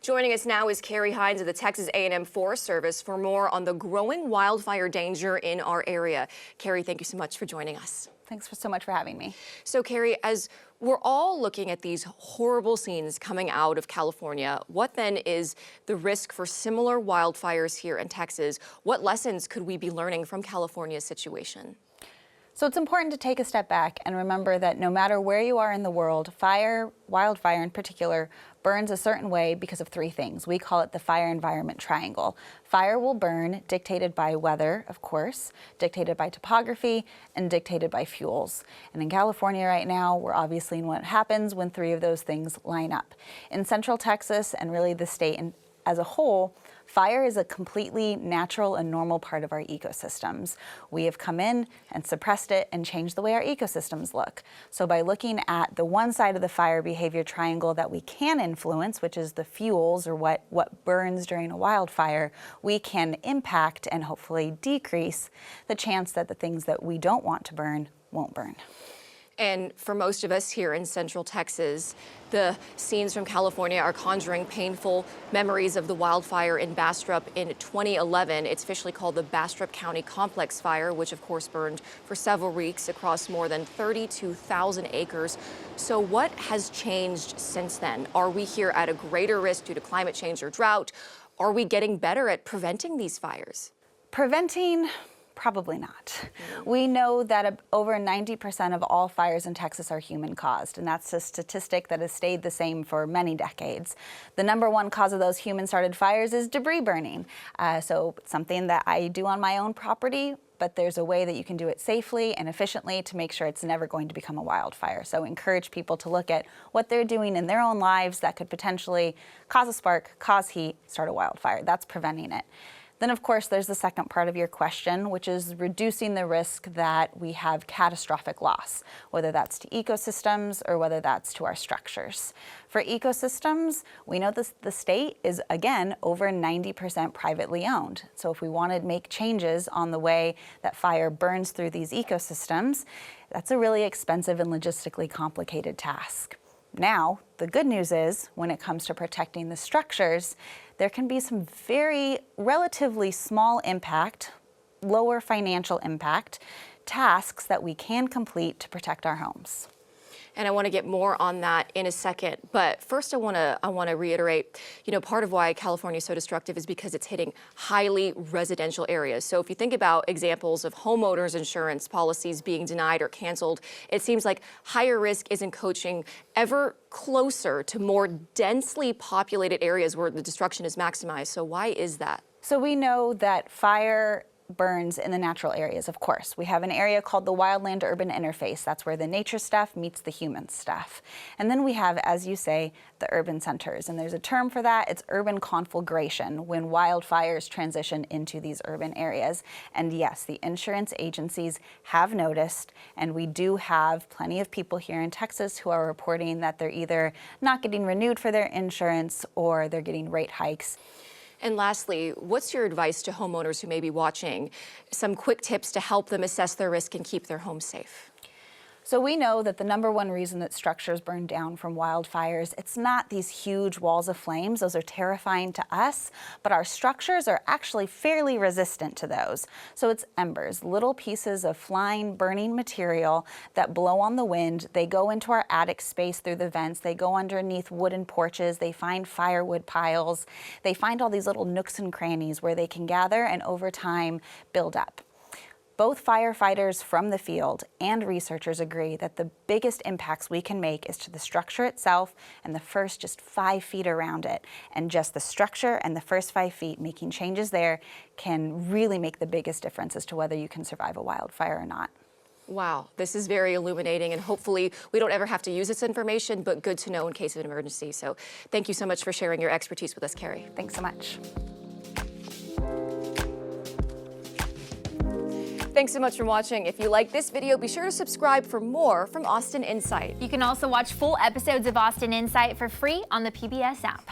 Joining us now is Kari Hines of the Texas A&M Forest Service for more on the growing wildfire danger in our area. Kari, thank you so much for joining us. Thanks so much for having me. So Kari, as we're all looking at these horrible scenes coming out of California, what then is the risk for similar wildfires here in Texas? What lessons could we be learning from California's situation? So it's important to take a step back and remember that no matter where you are in the world, wildfire in particular, burns a certain way because of three things. We call it the fire environment triangle. Fire will burn dictated by weather, of course, dictated by topography, and dictated by fuels. And in California right now, we're obviously in what happens when three of those things line up. In Central Texas and really the state as a whole, fire is a completely natural and normal part of our ecosystems. We have come in and suppressed it and changed the way our ecosystems look. So by looking at the one side of the fire behavior triangle that we can influence, which is the fuels or what burns during a wildfire, we can impact and hopefully decrease the chance that the things that we don't want to burn won't burn. And for most of us here in Central Texas, the scenes from California are conjuring painful memories of the wildfire in Bastrop in 2011. It's officially called the Bastrop County Complex Fire, which of course burned for several weeks across more than 32,000 acres. So what has changed since then? Are we here at a greater risk due to climate change or drought? Are we getting better at preventing these fires? Preventing? Probably not. We know that over 90% of all fires in Texas are human caused, and that's a statistic that has stayed the same for many decades. The number one cause of those human started fires is debris burning. So something that I do on my own property, but there's a way that you can do it safely and efficiently to make sure it's never going to become a wildfire. So encourage people to look at what they're doing in their own lives that could potentially cause a spark, cause heat, start a wildfire. That's preventing it. Then, of course, there's the second part of your question, which is reducing the risk that we have catastrophic loss, whether that's to ecosystems or whether that's to our structures. For ecosystems, we know the state is, again, over 90% privately owned. So if we want to make changes on the way that fire burns through these ecosystems, that's a really expensive and logistically complicated task. Now, the good news is, when it comes to protecting the structures, there can be some very relatively small impact, lower financial impact, tasks that we can complete to protect our homes. And I want to get more on that in a second. But first, I want to reiterate, part of why California is so destructive is because it's hitting highly residential areas. So if you think about examples of homeowners insurance policies being denied or canceled, it seems like higher risk isn't coaching ever closer to more densely populated areas where the destruction is maximized. So why is that? So we know that fire burns in the natural areas, of course. We have an area called the wildland-urban interface. That's where the nature stuff meets the human stuff. And then we have, as you say, the urban centers. And there's a term for that. It's urban conflagration, when wildfires transition into these urban areas. And yes, the insurance agencies have noticed, and we do have plenty of people here in Texas who are reporting that they're either not getting renewed for their insurance or they're getting rate hikes. And lastly, what's your advice to homeowners who may be watching? Some quick tips to help them assess their risk and keep their homes safe. So we know that the number one reason that structures burn down from wildfires, it's not these huge walls of flames. Those are terrifying to us, but our structures are actually fairly resistant to those. So it's embers, little pieces of flying, burning material that blow on the wind. They go into our attic space through the vents. They go underneath wooden porches. They find firewood piles. They find all these little nooks and crannies where they can gather and over time build up. Both firefighters from the field and researchers agree that the biggest impacts we can make is to the structure itself and the first just 5 feet around it. And just the structure and the first 5 feet, making changes there can really make the biggest difference as to whether you can survive a wildfire or not. Wow, this is very illuminating, and hopefully we don't ever have to use this information, but good to know in case of an emergency. So thank you so much for sharing your expertise with us, Kari. Thanks so much. Thanks so much for watching. If you like this video, be sure to subscribe for more from Austin Insight. You can also watch full episodes of Austin Insight for free on the PBS app.